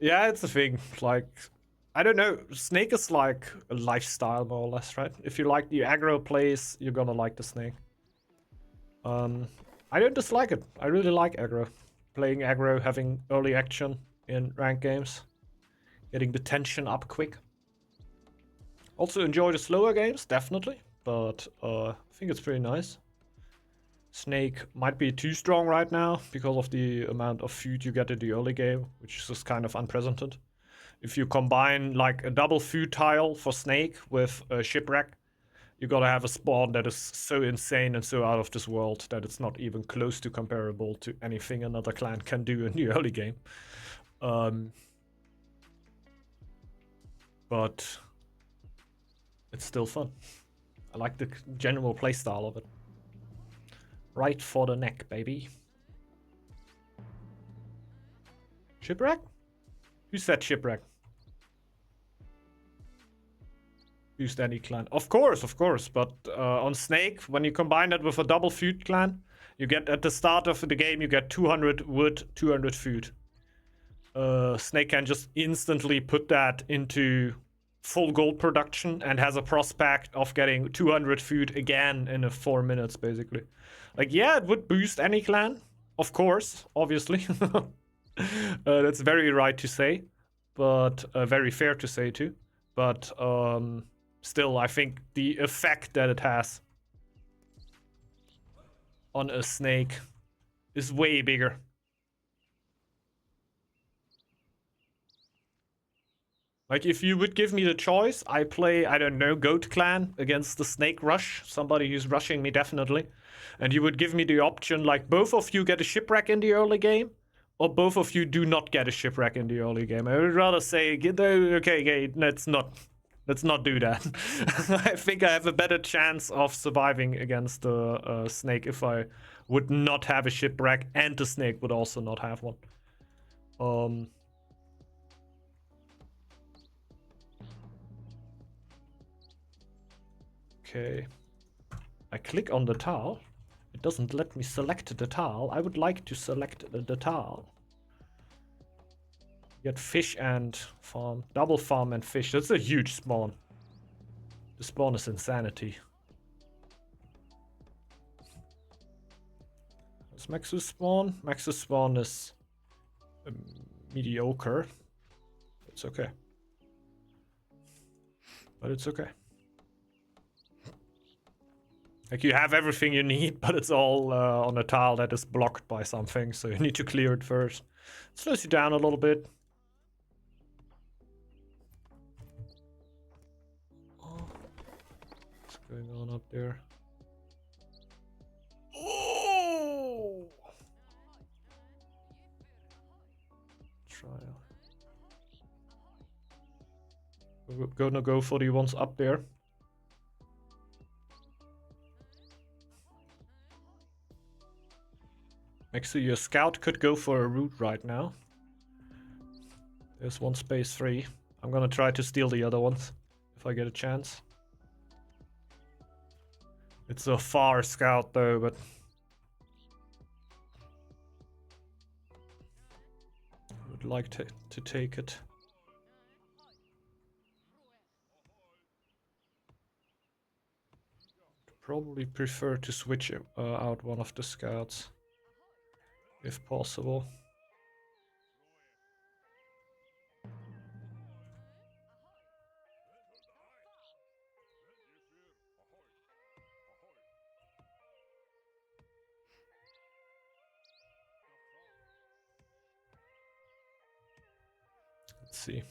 Yeah, it's a thing. Like, I don't know. Snake is like a lifestyle, more or less, right? If you like the aggro plays, you're gonna like the snake. Um, I don't dislike it. I really like aggro. Playing aggro, having early action in ranked games, getting the tension up quick. Also enjoy the slower games, definitely, but I think it's pretty nice. Snake might be too strong right now because of the amount of food you get in the early game, which is just kind of unprecedented. If you combine like a double food tile for Snake with a shipwreck, you gotta have a spawn that is so insane and so out of this world that it's not even close to comparable to anything another clan can do in the early game. But it's still fun. I like the general playstyle of it. Right for the neck, baby. Shipwreck? Who said shipwreck? Used any clan. Of course. But on Snake, when you combine that with a double food clan, you get at the start of the game, you get 200 wood, 200 food. Snake can just instantly put that into full gold production and has a prospect of getting 200 food again in 4 minutes, basically. Like, yeah, it would boost any clan. Of course, obviously. That's very right to say, but very fair to say too. But still, I think the effect that it has on a snake is way bigger. Like, if you would give me the choice, I play, I don't know, Goat Clan against the Snake Rush, somebody who's rushing me definitely. And you would give me the option, like, both of you get a shipwreck in the early game, or both of you do not get a shipwreck in the early game. I would rather say, okay, let's not do that. I think I have a better chance of surviving against the Snake if I would not have a shipwreck, and the Snake would also not have one. Okay. I click on the tile. It doesn't let me select the tile. I would like to select the tile. Get fish and farm. Double farm and fish. That's a huge spawn. The spawn is insanity. What's Max's spawn? Max's spawn is mediocre. It's okay. But it's okay. Like, you have everything you need, but it's all on a tile that is blocked by something, so you need to clear it first. It slows you down a little bit. Oh, what's going on up there? Oh! Trial. We're gonna go for the ones up there. Actually, your scout could go for a route right now. There's one space free. I'm gonna try to steal the other ones if I get a chance. It's a far scout though, but I would like to take it. Probably prefer to switch out one of the scouts if possible. Let's see.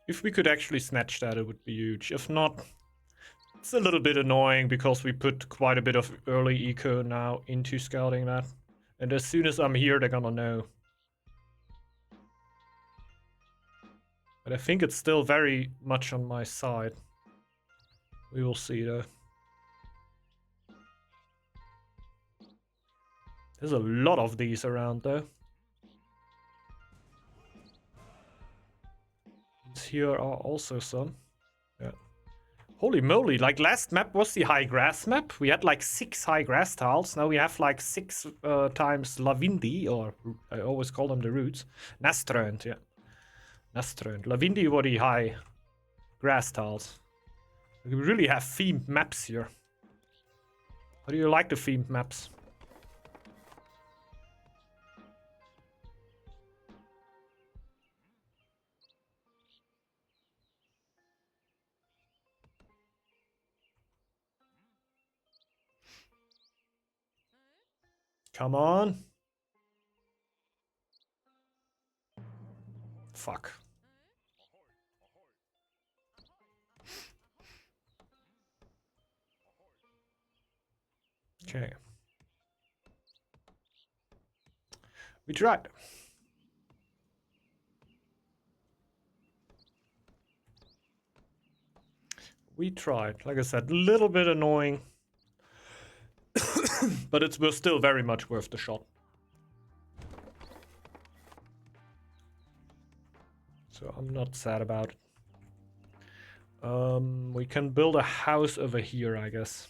If we could actually snatch that, it would be huge. If not, it's a little bit annoying because we put quite a bit of early eco now into scouting that. And as soon as I'm here, they're gonna know. But I think it's still very much on my side. We will see though. There's a lot of these around though. Here are also some. Yeah. Holy moly, like last map was the high grass map. We had like 6 high grass tiles. Now we have like 6 times Lavindi, or I always call them the roots. Naströnd, yeah. Naströnd. Lavindi were the high grass tiles. We really have themed maps here. How do you like the themed maps? Come on. Fuck. Okay. We tried. We tried. Like I said, a little bit annoying. But it was still very much worth the shot. So I'm not sad about it. We can build a house over here, I guess.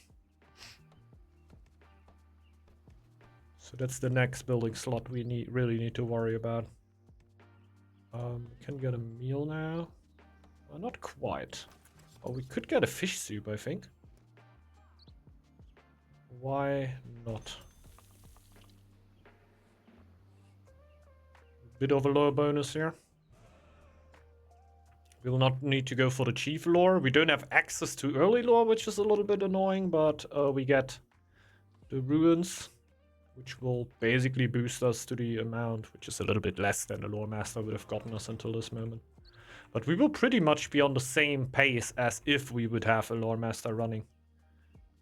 So that's the next building slot we really need to worry about. We can get a meal now. Well, not quite. Oh, we could get a fish soup, I think. Why not? Bit of a lower bonus here. We will not need to go for the chief lore. We don't have access to early lore, which is a little bit annoying, but we get the ruins, which will basically boost us to the amount, which is a little bit less than the lore master would have gotten us until this moment. But we will pretty much be on the same pace as if we would have a lore master running.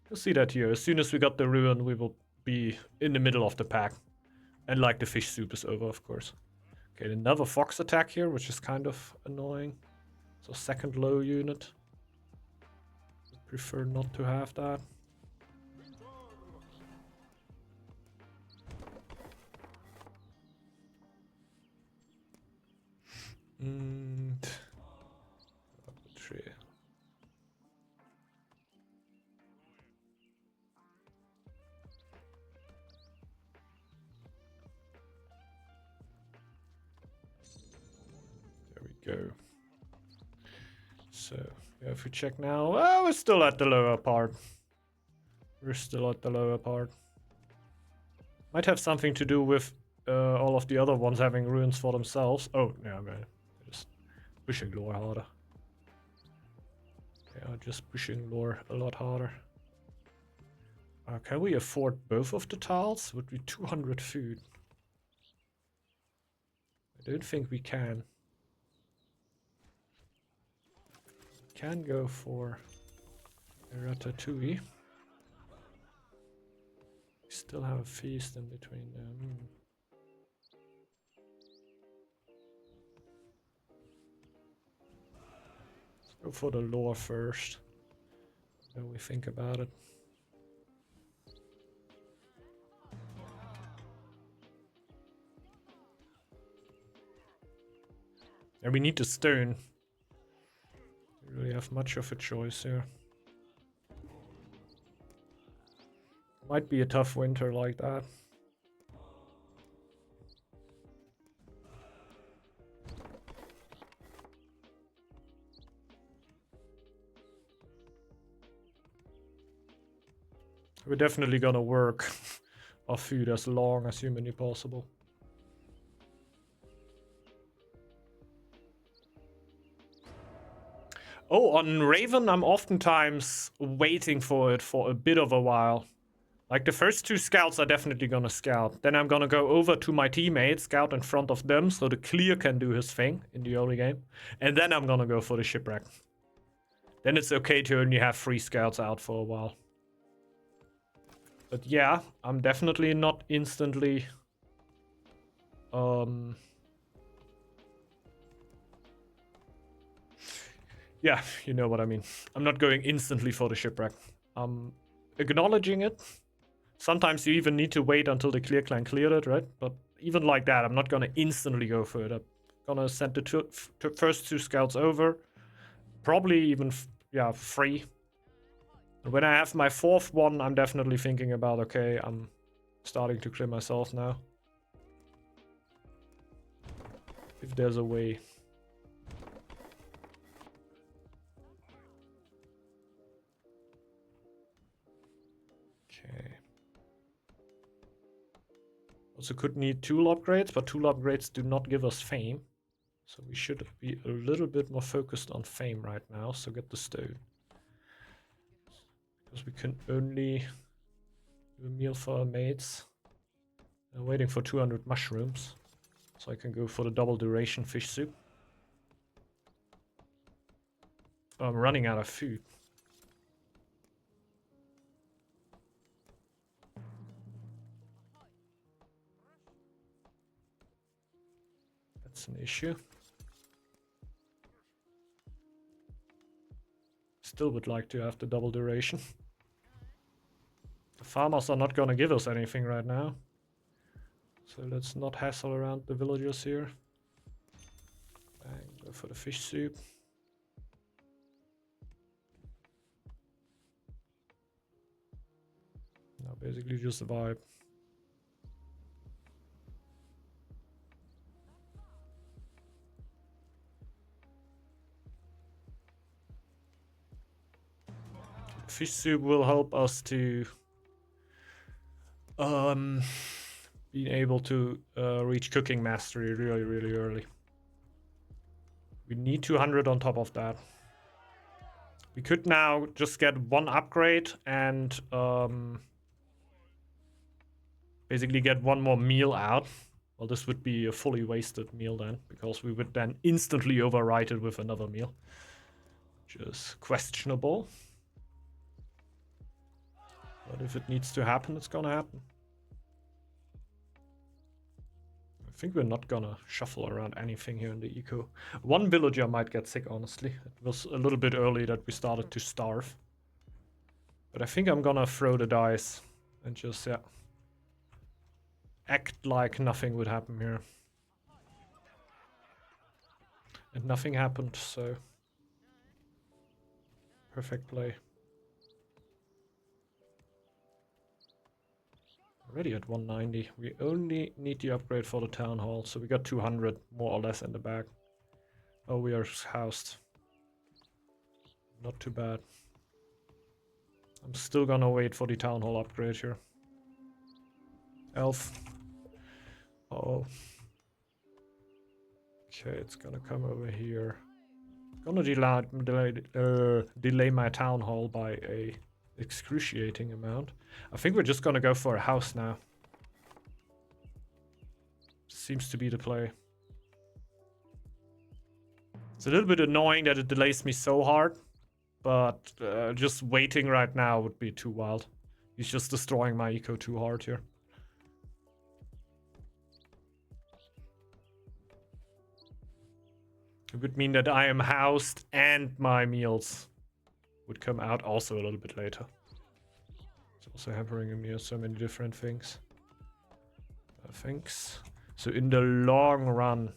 You'll see that here. As soon as we got the ruin, we will be in the middle of the pack. And like the fish soup is over, of course. Okay, another fox attack here, which is kind of annoying. So second low unit. I prefer not to have that. And tree. There we go. So yeah, if we check now, oh, we're still at the lower part. We're still at the lower part. Might have something to do with all of the other ones having ruins for themselves. Oh, yeah, man. Just pushing lore harder. Yeah, just pushing lore a lot harder. Can we afford both of the tiles? Would be 200 food. I don't think we can. Can go for a ratatouille. We still have a feast in between them. Let's go for the lore first. Then we think about it. And we need the stone. We really have much of a choice here. Might be a tough winter like that. We're definitely gonna work our food as long as humanly possible. Oh, on Raven, I'm oftentimes waiting for it for a bit of a while. Like the first 2 scouts are definitely gonna scout. Then I'm gonna go over to my teammates, scout in front of them, so the clear can do his thing in the early game. And then I'm gonna go for the shipwreck. Then it's okay to only have 3 scouts out for a while. But yeah, I'm definitely not instantly... Yeah, you know what I mean. I'm not going instantly for the shipwreck. I'm acknowledging it. Sometimes you even need to wait until the clear clan cleared it, right? But even like that, I'm not gonna instantly go for it. I'm gonna send the first 2 scouts over. Probably even, yeah, 3. When I have my 4th one, I'm definitely thinking about, okay, I'm starting to clear myself now. If there's a way. Okay. Also could need tool upgrades, but tool upgrades do not give us fame. So we should be a little bit more focused on fame right now, so get the stone. Because we can only do a meal for our mates. I'm waiting for 200 mushrooms, so I can go for the double duration fish soup. I'm running out of food. That's an issue. Still would like to have the double duration. The farmers are not gonna give us anything right now. So let's not hassle around the villagers here. Bang, go for the fish soup. Now basically just a vibe. Fish soup will help us to being able to reach cooking mastery really early. We need 200 on top of that. We could now just get one upgrade and basically get one more meal out. Well, this would be a fully wasted meal then, because we would then instantly overwrite it with another meal. Which is questionable. But if it needs to happen, it's gonna happen. I think we're not gonna shuffle around anything here in the eco. One villager might get sick, honestly. It was a little bit early that we started to starve. But I think I'm gonna throw the dice and just, yeah, act like nothing would happen here. And nothing happened, so perfect play. Already at 190. We only need the upgrade for the town hall, so we got 200 more or less in the bag. Oh, we are housed. Not too bad. I'm still gonna wait for the town hall upgrade here. Elf. Uh-oh. Okay, it's gonna come over here. It's gonna delay my town hall by a excruciating amount. I think we're just gonna go for a house now. Seems to be the play. It's a little bit annoying that it delays me so hard, but just waiting right now would be too wild. He's just destroying my eco too hard here. It would mean that I am housed and my meals would come out also a little bit later. It's also hampering me on so many different things. Thanks. So in the long run,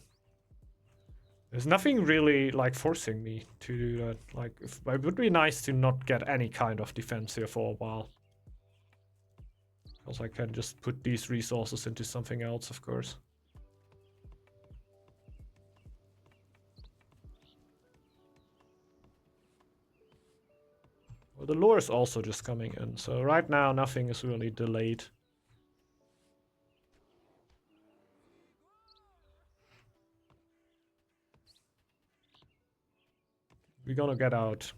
there's nothing really like forcing me to do that. Like, it would be nice to not get any kind of defense here for a while. Because I can just put these resources into something else, of course. Well, the lore is also just coming in, so right now nothing is really delayed. We're gonna get out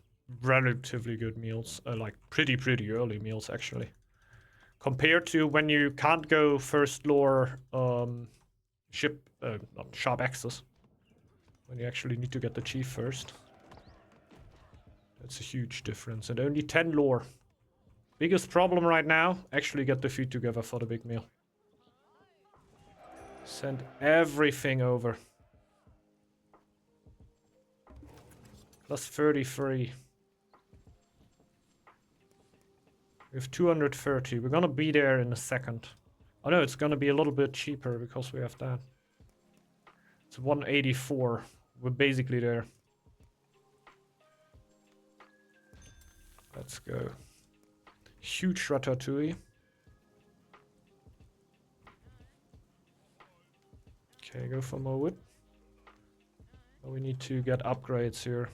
relatively good meals, like pretty early meals actually. Compared to when you can't go first lore not sharp access. When you actually need to get the chief first. That's a huge difference. And only 10 lore. Biggest problem right now, actually get the food together for the big meal. Send everything over. Plus 33. We have 230. We're gonna be there in a second. Oh no, it's gonna be a little bit cheaper because we have that. It's 184. We're basically there. Let's go. Huge ratatouille. Okay, go for more wood. We need to get upgrades here.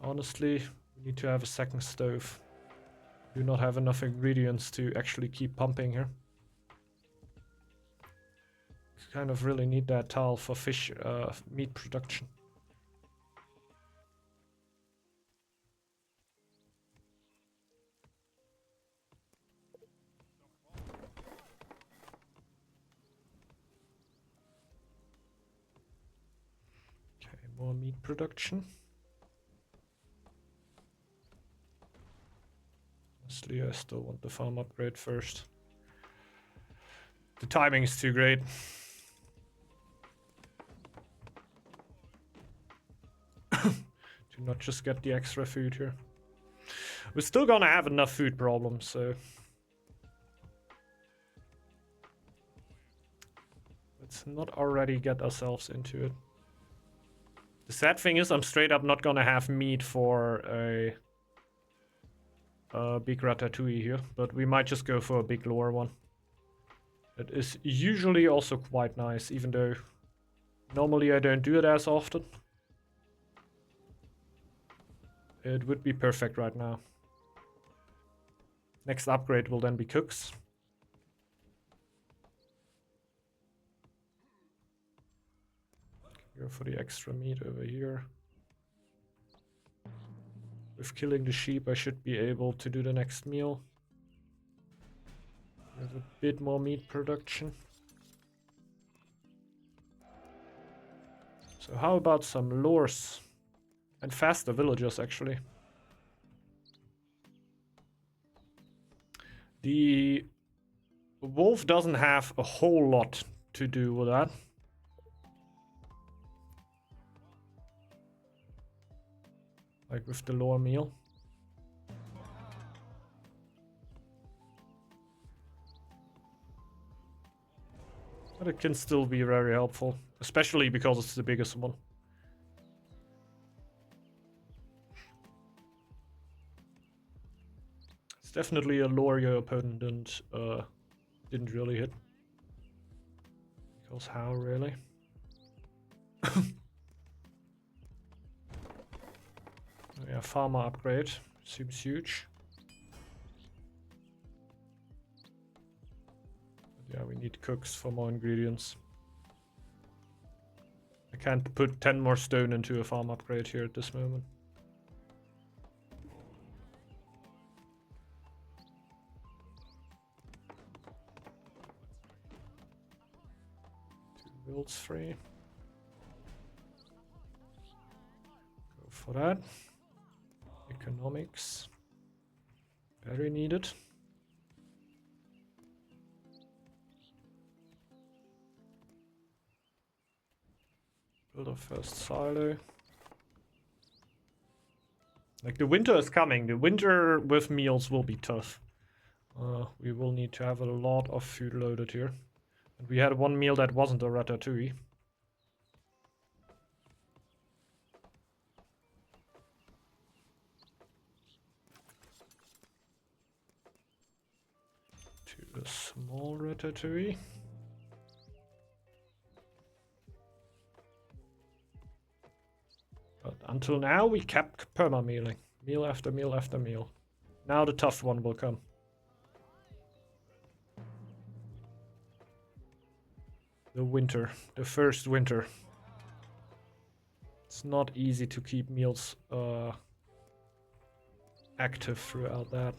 Honestly, we need to have a second stove. Do not have enough ingredients to actually keep pumping here. Kind of really need that tile for fish meat production. Okay, more meat production. Honestly, I still want the farm upgrade first. The timing is too great. Do not just get the extra food here. We're still gonna have enough food problems, so let's not already get ourselves into it. The sad thing is I'm straight up not gonna have meat for a big ratatouille here, but we might just go for a big lure one. It is usually also quite nice, even though normally I don't do it as often. It would be perfect right now. Next upgrade will then be cooks. Go for the extra meat over here. With killing the sheep, I should be able to do the next meal. We have a bit more meat production. So how about some lures? And faster villagers, actually. The wolf doesn't have a whole lot to do with that. Like with the lore meal. But it can still be very helpful, especially because it's the biggest one. It's definitely a lore your opponent didn't really hit. Because how, really? Yeah, farmer upgrade seems huge. But yeah, we need cooks for more ingredients. I can't put 10 more stone into a farm upgrade here at this moment. Two builds free. Go for that. Economics. Very needed. Build our first silo. Like, the winter is coming. The winter with meals will be tough. We will need to have a lot of food loaded here. And we had one meal that wasn't a ratatouille. To a small ratatouille. But until now, we kept perma-mealing. Meal after meal after meal. Now the tough one will come. The winter. The first winter. It's not easy to keep meals active throughout that.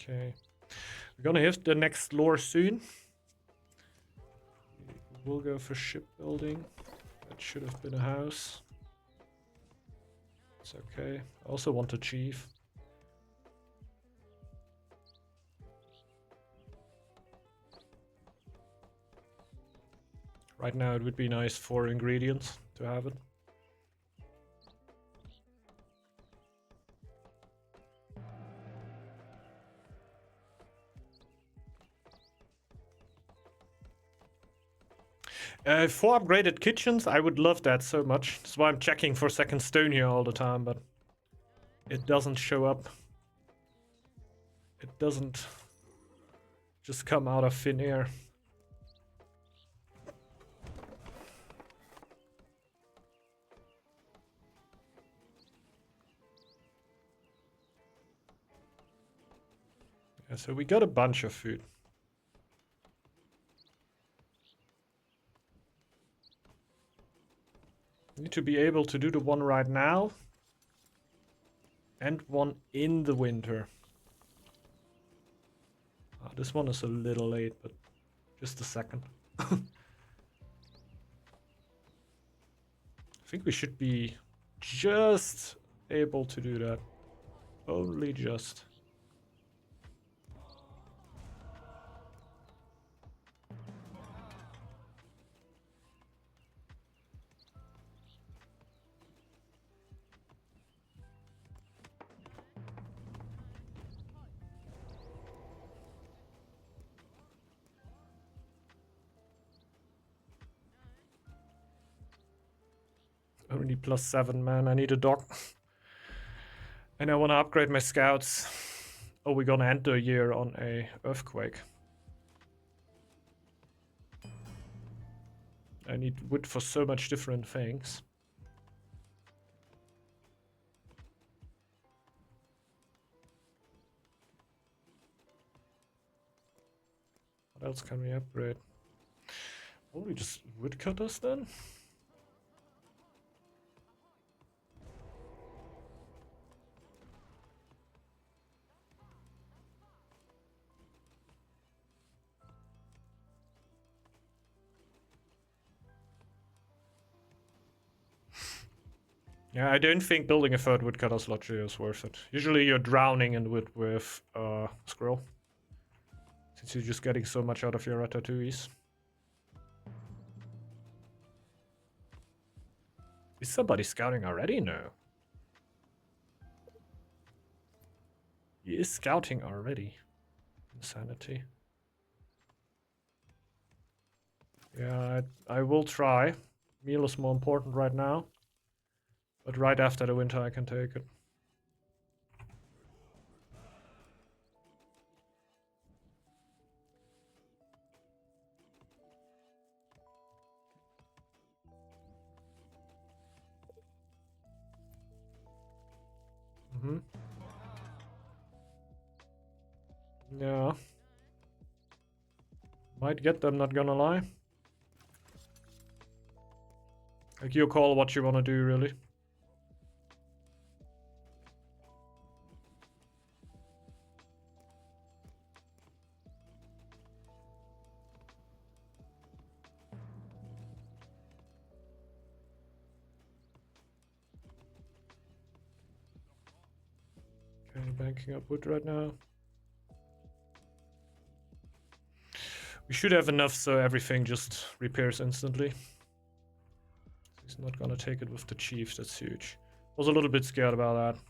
Okay, we're gonna hit the next lore soon. We'll go for shipbuilding. That should have been a house. It's okay. I also want a chief. Right now it would be nice for ingredients to have it. 4 upgraded kitchens, I would love that so much. That's why I'm checking for second stone here all the time, but it doesn't show up. It doesn't just come out of thin air. Yeah, so we got a bunch of food. Need to be able to do the one right now. And one in the winter. Oh, this one is a little late, but just a second. I think we should be just able to do that. Only just. Only +7, man. I need a dock. And I want to upgrade my scouts. Oh, we're gonna end the year on a earthquake. I need wood for so much different things. What else can we upgrade? Only just woodcutters then? Yeah, I don't think building a third woodcutter slot is worth it. Usually you're drowning in wood with Squirrel. Since you're just getting so much out of your ratatouilles. Is somebody scouting already? No. He is scouting already. Insanity. Yeah, I will try. Meal is more important right now. But right after the winter I can take it. Mm-hmm. Yeah. Might get them, not gonna lie. Like, you call what you wanna do, really. Okay, banking up wood right now. We should have enough so everything just repairs instantly. He's not gonna take it with the chief, that's huge. Was a little bit scared about that.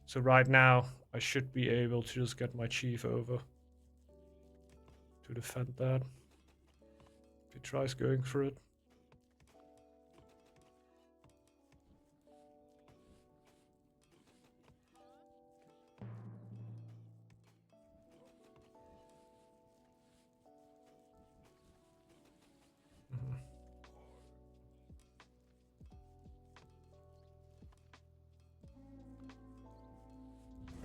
So right now, I should be able to just get my chief over to defend that. If he tries going for it.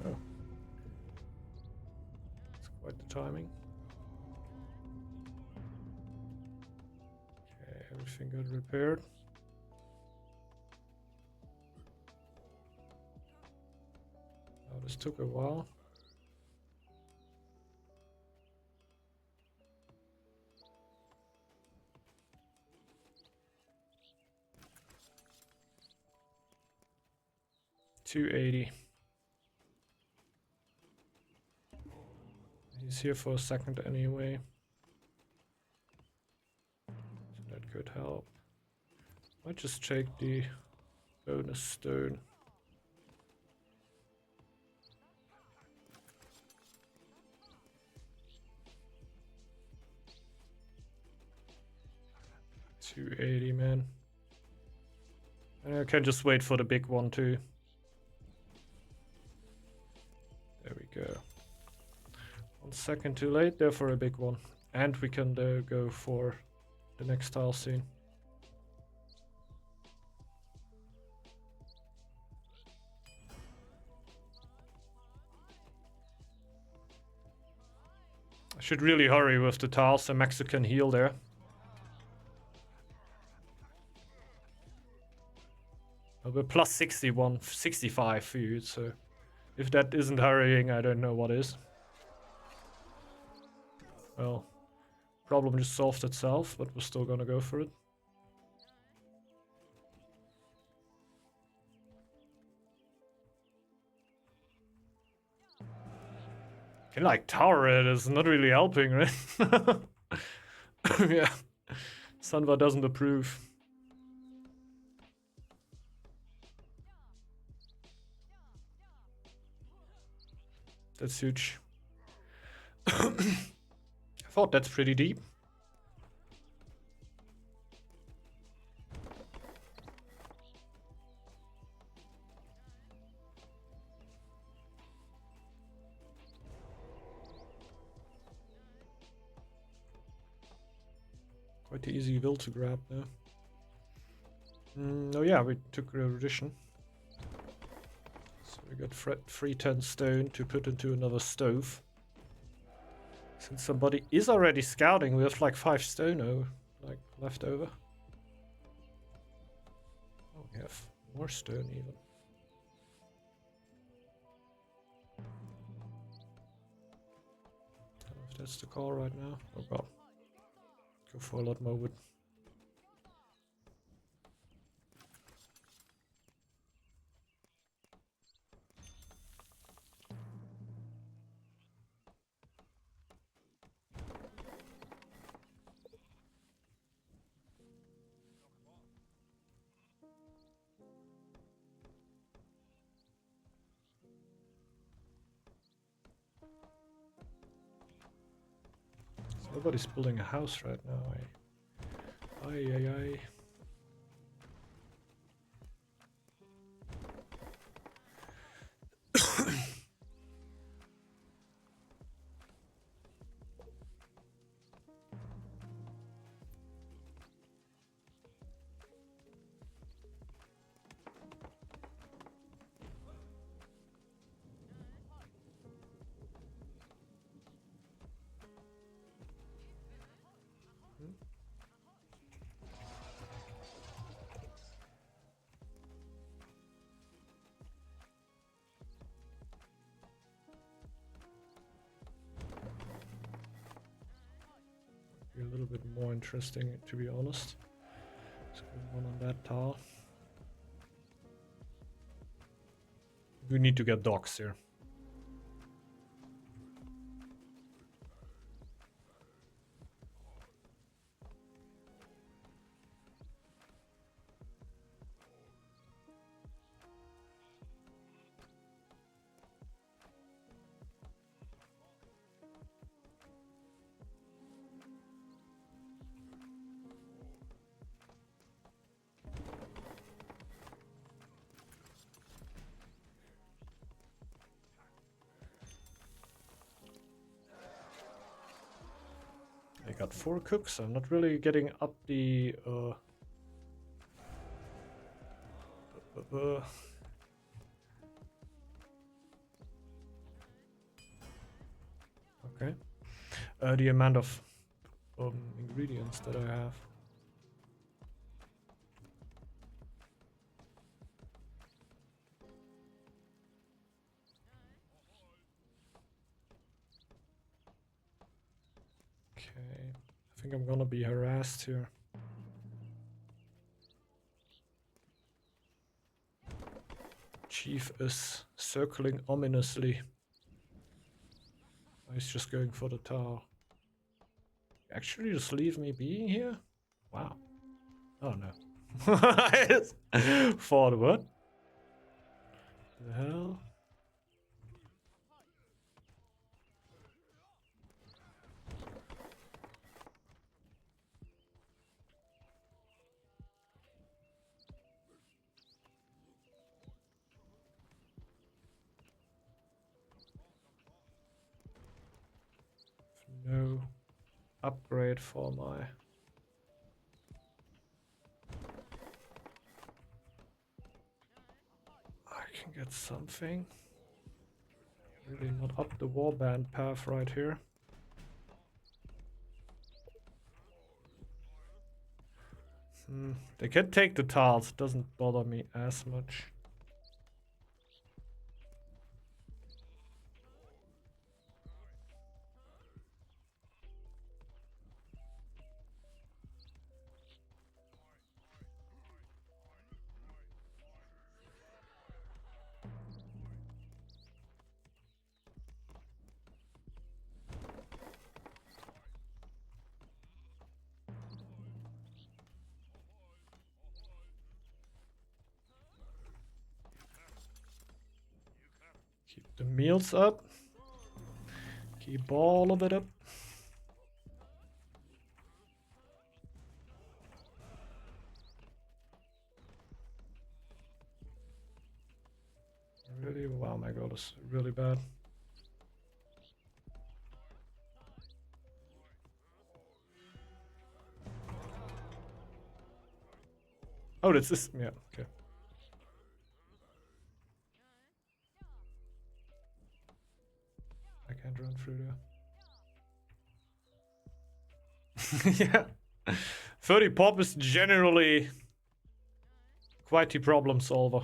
Oh. That's quite the timing. Okay, everything got repaired. Oh, this took a while. $280. He's here for a second anyway. So that could help. Might just take the bonus stone. 280, man. And I can just wait for the big one too. There we go. 1 second too late there for a big one. And we can go for the next tile soon. I should really hurry with the tiles so Max can heal there. Oh, we're plus 61, 65 food, so if that isn't hurrying, I don't know what is. Well, problem just solved itself, but we're still gonna go for it. Can like tower it is not really helping, right? Yeah, Sanva doesn't approve. That's huge. I thought that's pretty deep. Quite the easy will to grab there. Oh yeah, we took a addition. So we got 310 stone to put into another stove. Since somebody is already scouting, we have like 5 stone left over. Oh, we have more stone even. I don't know if that's the call right now. Oh god. Go for a lot more wood. Nobody's building a house right now. Aye. A little bit more interesting, to be honest. Let's go one on that tile. We need to get docks here. I got 4 cooks. I'm not really getting up the okay. The amount of ingredients that I have. Okay, I think I'm gonna be harassed here. Chief is circling ominously. He's just going for the tower. Actually, just leave me being here? Wow. Oh no. For what? The hell? upgrade for my... I can get something. Really not up the warband path right here. They can take the tiles, it doesn't bother me as much. Keep the meals up. Keep all of it up. Really? Wow, my god, is really bad. Oh, that's this. Yeah, okay. I can't run through there. Yeah. 30 pop is generally quite the problem solver.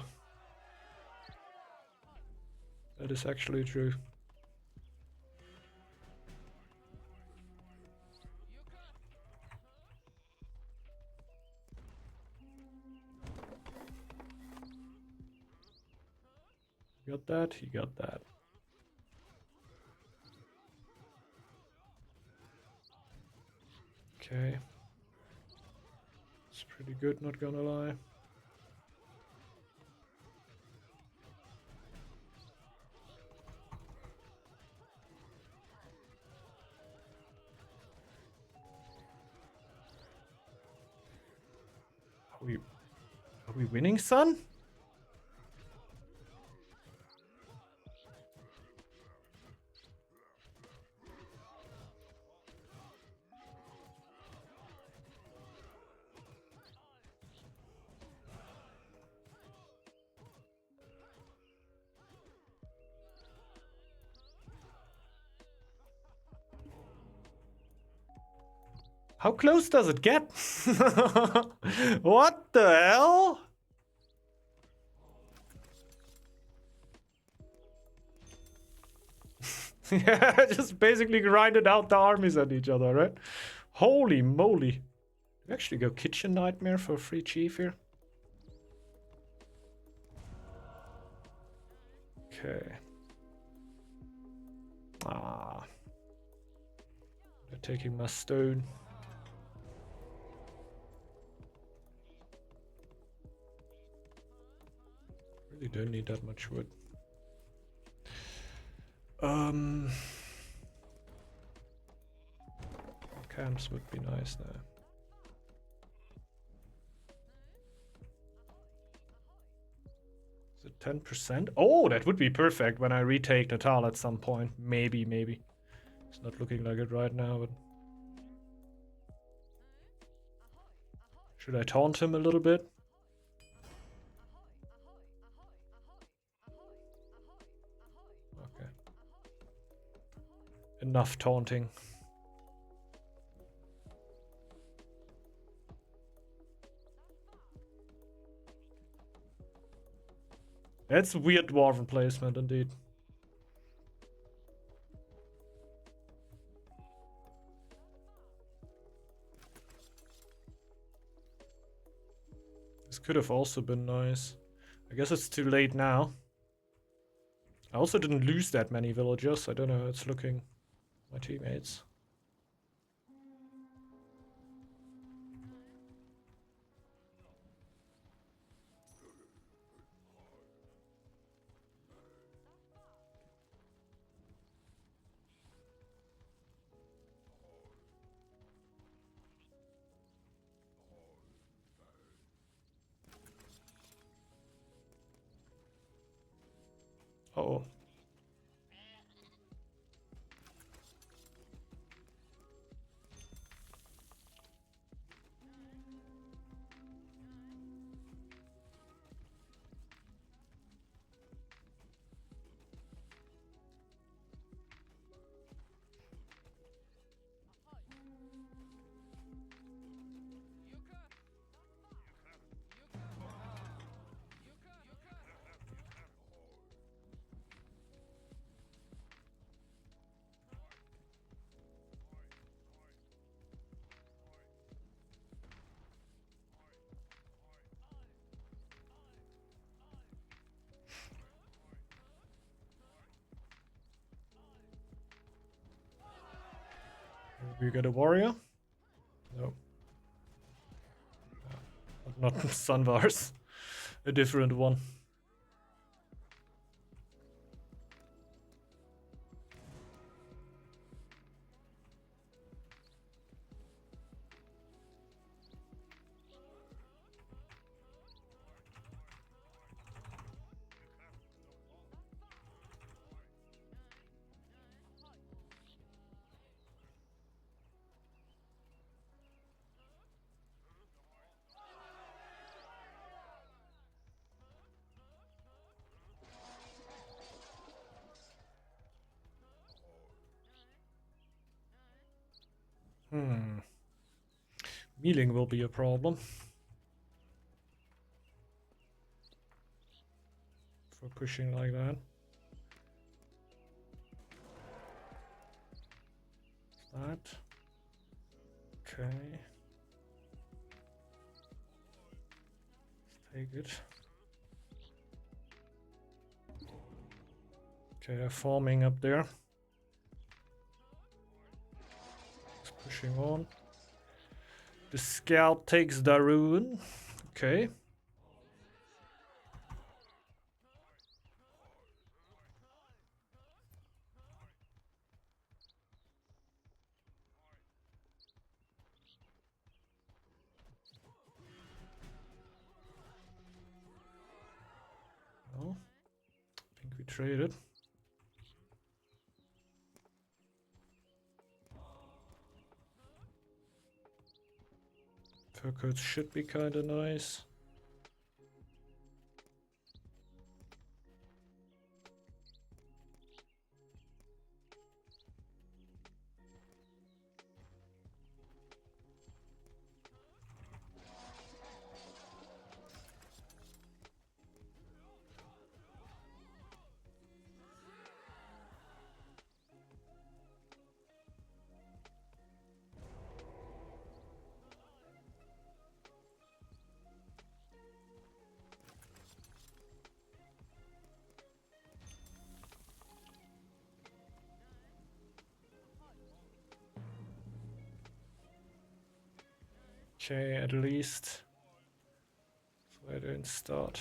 That is actually true. You got that? He got that. Okay. It's pretty good, not gonna lie. Are we winning, son? How close does it get? What the hell? Yeah, just basically grinded out the armies at each other, right? Holy moly. Do we actually go Kitchen Nightmare for a free chief here? Okay. Ah. They're taking my stone. Really don't need that much wood. Camps would be nice now. Is it 10%? Oh, that would be perfect when I retake Natal at some point. Maybe. It's not looking like it right now, but... Should I taunt him a little bit? Okay. Enough taunting. That's weird dwarven placement indeed. This could have also been nice. I guess it's too late now. I also didn't lose that many villagers. I don't know how it's looking. My teammates. Uh-oh. You get a warrior? No. Not Sunvars. A different one. Mealing will be a problem. For pushing like that. That. Okay. Let's take it. Okay, they're forming up there. It's pushing on. The scout takes Darun. Okay. Well, I think we traded. Fur coats should be kind of nice. Okay, at least. So I don't start.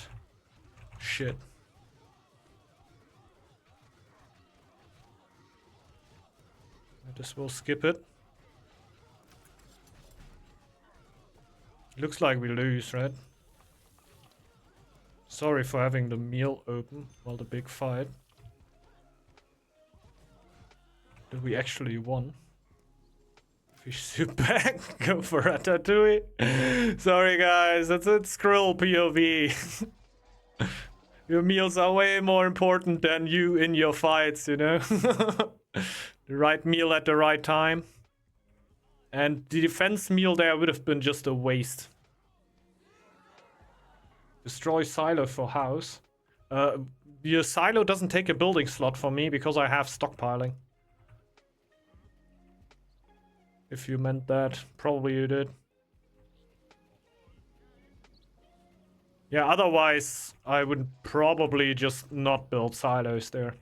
Shit. I just will skip it. Looks like we lose, right? Sorry for having the meal open while the big fight. Did we actually won? Fish soup back. Go for Ratatouille. Sorry guys, that's a Squirrel POV. Your meals are way more important than you in your fights, you know? The right meal at the right time. And the defense meal there would have been just a waste. Destroy silo for house. Your silo doesn't take a building slot for me because I have stockpiling. If you meant that, probably you did. Yeah, otherwise I would probably just not build silos there.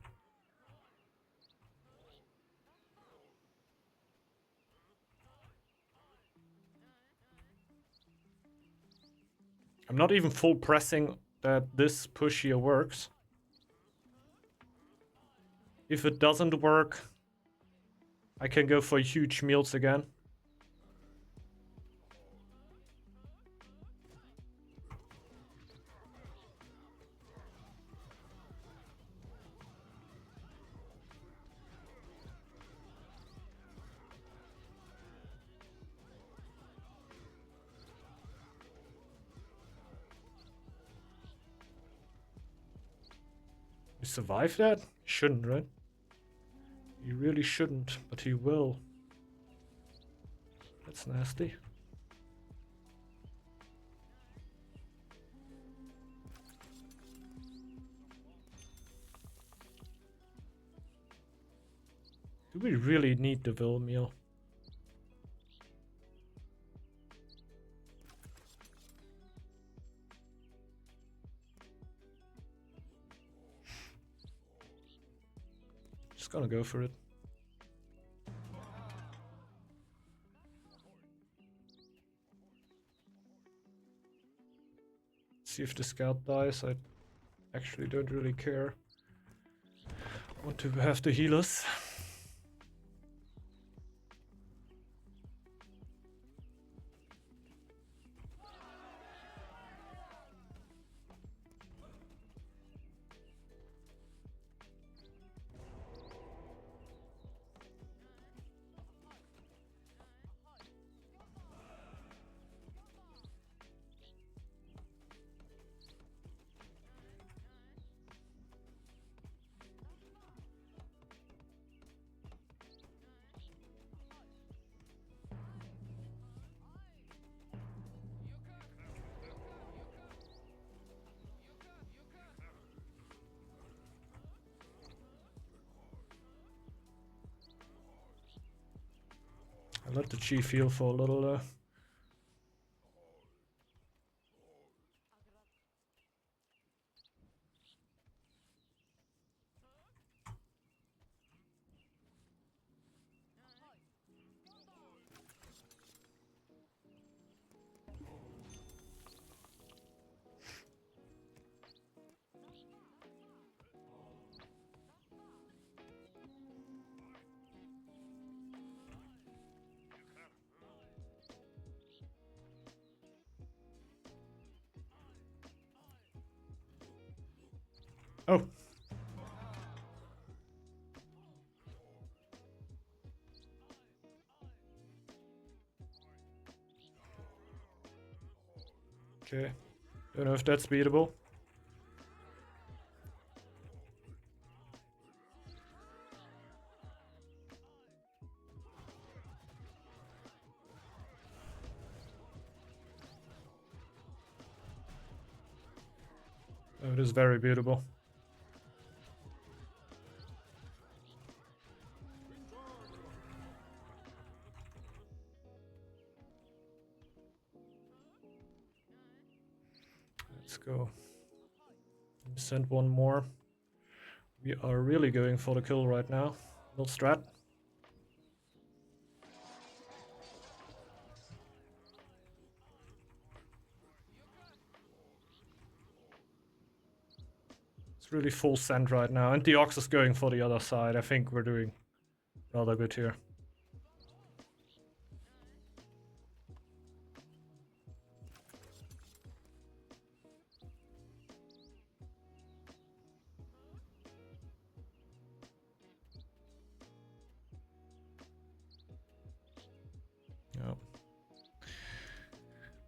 I'm not even full pressing that this push here works. If it doesn't work, I can go for huge meals again. You survive that? Shouldn't, right? You really shouldn't, but he will. That's nasty. Do we really need the Vil meal? Just gonna go for it. see if the scout dies. I actually don't really care. I want to have the healers. I let the chief heal for a little there. Oh. Okay. Don't know if that's beatable. Oh, it is very beatable. Let's go. Send one more. We are really going for the kill right now. No strat. It's really full send right now. And the Ox is going for the other side. I think we're doing rather good here. Yeah.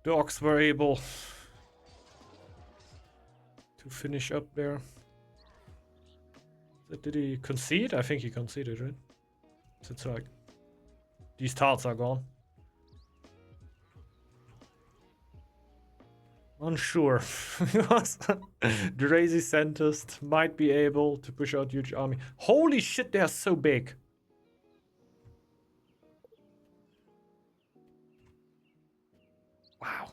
The Ox were able to finish up there. Did he concede? I think he conceded, right? So it's like these tarts are gone. Unsure. The crazy centist might be able to push out huge army. Holy shit, they are so big. Wow.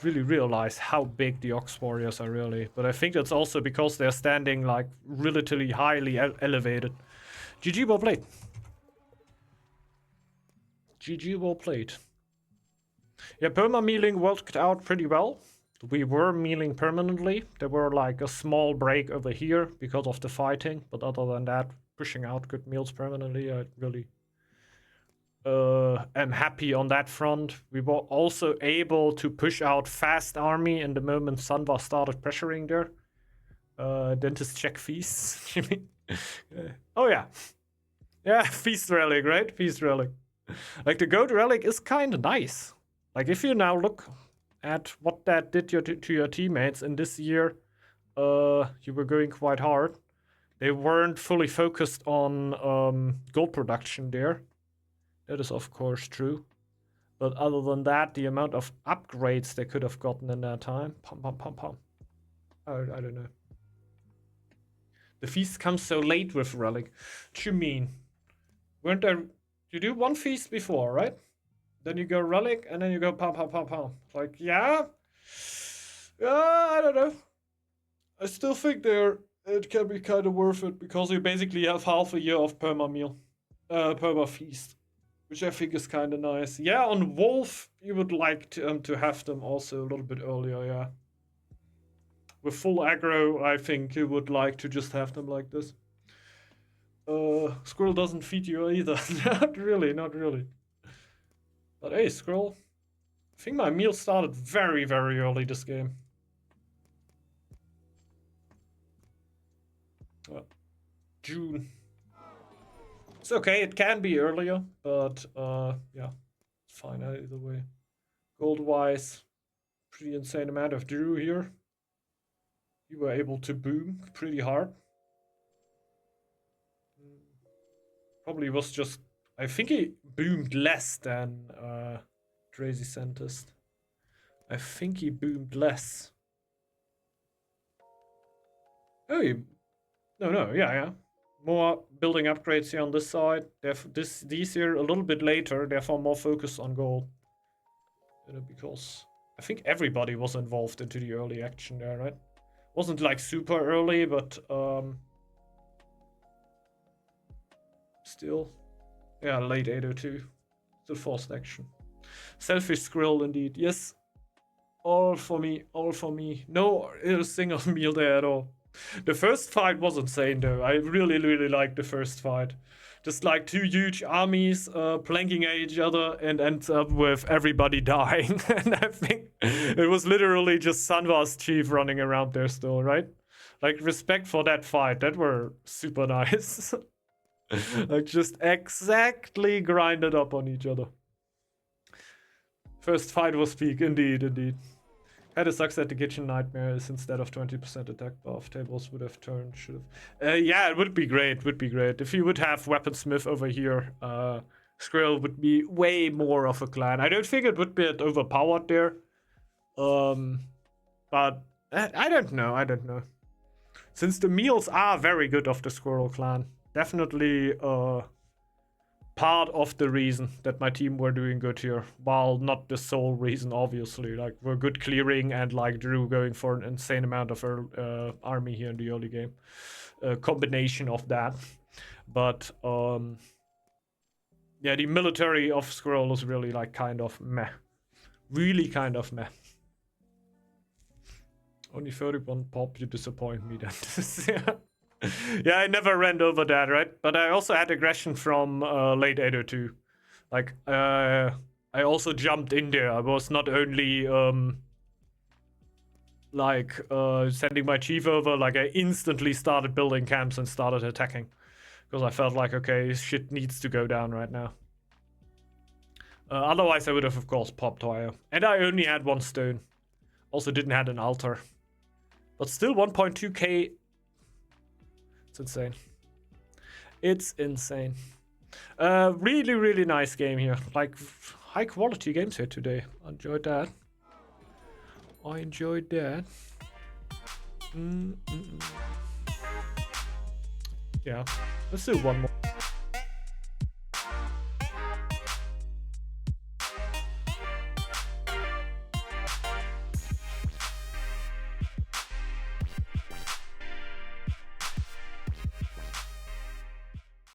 Really realize how big the Ox Warriors are really. But I think that's also because they're standing like relatively highly elevated. GG, well played. GG, well played. Yeah, perma-mealing worked out pretty well. We were mealing permanently. There were like a small break over here because of the fighting. But other than that, pushing out good meals permanently, I really am happy on that front. We were also able to push out fast army in the moment Sunva started pressuring there. Dentist check feasts. Oh yeah. Yeah, feast relic, right? Feast relic. Like the goat relic is kind of nice. Like if you now look at what that did to your teammates in this year, you were going quite hard. They weren't fully focused on gold production there. That is of course true. But other than that, the amount of upgrades they could have gotten in that time. Pum pum pum pum. I don't know. The feast comes so late with relic. What you mean? Weren't there? You do one feast before, right? Then you go relic, and then you go pum pum pum pum. Like yeah, I don't know. I still think it can be kind of worth it because you basically have half a year of perma meal, perma feast. which I think is kind of nice. Yeah, on Wolf, you would like to have them also a little bit earlier, yeah. With full aggro, I think you would like to just have them like this. Squirrel doesn't feed you either. Not really, not really. But hey, Squirrel. I think my meal started very, very early this game. June. It's okay, it can be earlier, but yeah, it's fine either way. Gold-wise, pretty insane amount of Drew here. You were able to boom pretty hard. Probably was just... I think he boomed less than Crazy Scientist. I think he boomed less. Oh, no, yeah. More building upgrades here on this side. These here a little bit later, therefore more focus on gold. Because I think everybody was involved into the early action there, right? Wasn't like super early, but still. Yeah, late 802. Still forced action. Selfish Squirrel indeed. Yes. All for me, all for me. No single meal there at all. The first fight was insane though. I really, really liked the first fight. Just like two huge armies planking at each other and ends up with everybody dying. And I think it was literally just Sanva's chief running around there still, right? Like, respect for that fight. That were super nice. Like, just exactly grinded up on each other. First fight was peak, indeed, indeed. Had a sucks at the kitchen nightmares instead of 20% attack buff. Tables would have turned, should have. Yeah, it would be great, would be great. If you would have Weaponsmith over here, Squirrel would be way more of a clan. I don't think it would be overpowered there. But I don't know. Since the meals are very good of the Squirrel clan, definitely part of the reason that my team were doing good here, while not the sole reason, obviously. Like, we're good clearing and like Drew going for an insane amount of army here in the early game. A combination of that. But yeah, the military of Squirrel is really like kind of meh. Really kind of meh. Only 31 pop, you disappoint me then. Yeah, I never ran over that, right? But I also had aggression from late 802. Like, I also jumped in there. I was not only sending my chief over, like I instantly started building camps and started attacking. Because I felt like, okay, shit needs to go down right now. Otherwise I would have, of course, popped higher. And I only had one stone. Also didn't have an altar. But still 1.2k. It's insane. It's insane. Really, really nice game here. Like, high quality games here today. I enjoyed that. Yeah, let's do one more.